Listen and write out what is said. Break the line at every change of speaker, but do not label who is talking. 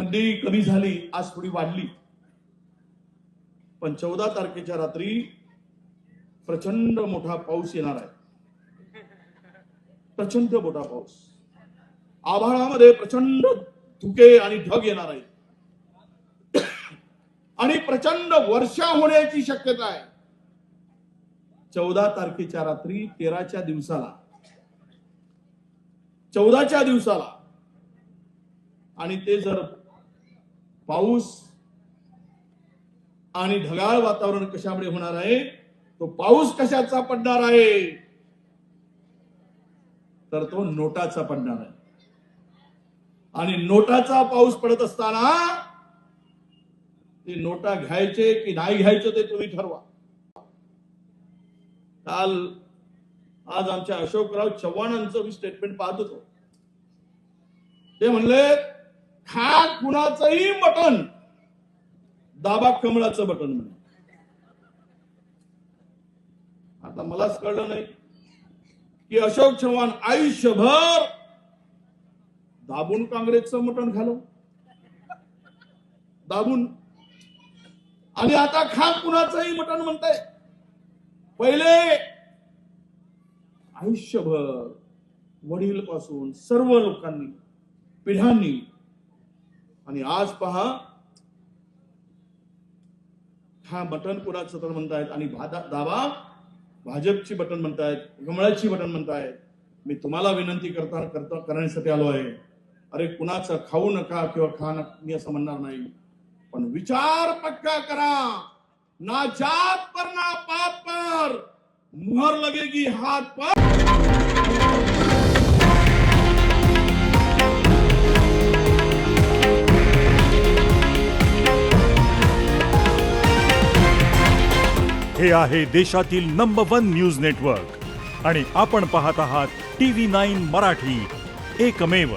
थंडी कमी झाली, आज थोडी वाढली, पण 14 तारखेच्या रात्री प्रचंड मोठा पाऊस येणार आहे. प्रचंड मोठा पाऊस, आभाळामध्ये प्रचंड धुके आणि ढग येणार आहेत आणि प्रचंड वर्षा होण्याची शक्यता आहे. 14 तारखेच्या रात्री 13च्या दिवसाला, 14च्या दिवसाला, आणि ते जर पाऊस आणि ढगाळ वातावरण कशामुळे होणार आहे, तो पाऊस कशाचा पडणार आहे, तर तो नोटाचा पडणार आहे. आणि नोटाचा पाऊस पडत असताना ते नोटा घ्यायचे की नाही घ्यायचे ते तुम्ही ठरवा. आज आमच्या अशोकराव चव्हाणांचं मी स्टेटमेंट पाहत होतो. ते म्हणले, खा कुणाचंही बटन, दाबा कमळाचं बटन म्हणे. आता मलाच कळलं नाही की अशोक चव्हाण आयुष्यभर दाबून काँग्रेसचं बटन घालव, दाबून, आणि आता खा कुणाचंही बटन म्हणताय. पहिले आयुष्यभर वडील पासून सर्व लोकांनी, पिढ्यांनी, आणि आज पहा हा बटन कुणाचं तर म्हणतायत आणि दाबा भाजपची बटन म्हणतायत, कमळाची बटन म्हणतायत. मी तुम्हाला विनंती करण्यासाठी आलो आहे. अरे कुणाचं खाऊ नका किंवा खा नका मी असं म्हणणार नाही, पण विचार पक्का करा. ना जात पर ना पात पर मुहर लगेगी हाथ पर.
हे आहे देशातील नंबर 1 न्यूज नेटवर्क आणि आपण पाहत आहात TV9 मराठी, एकमेव.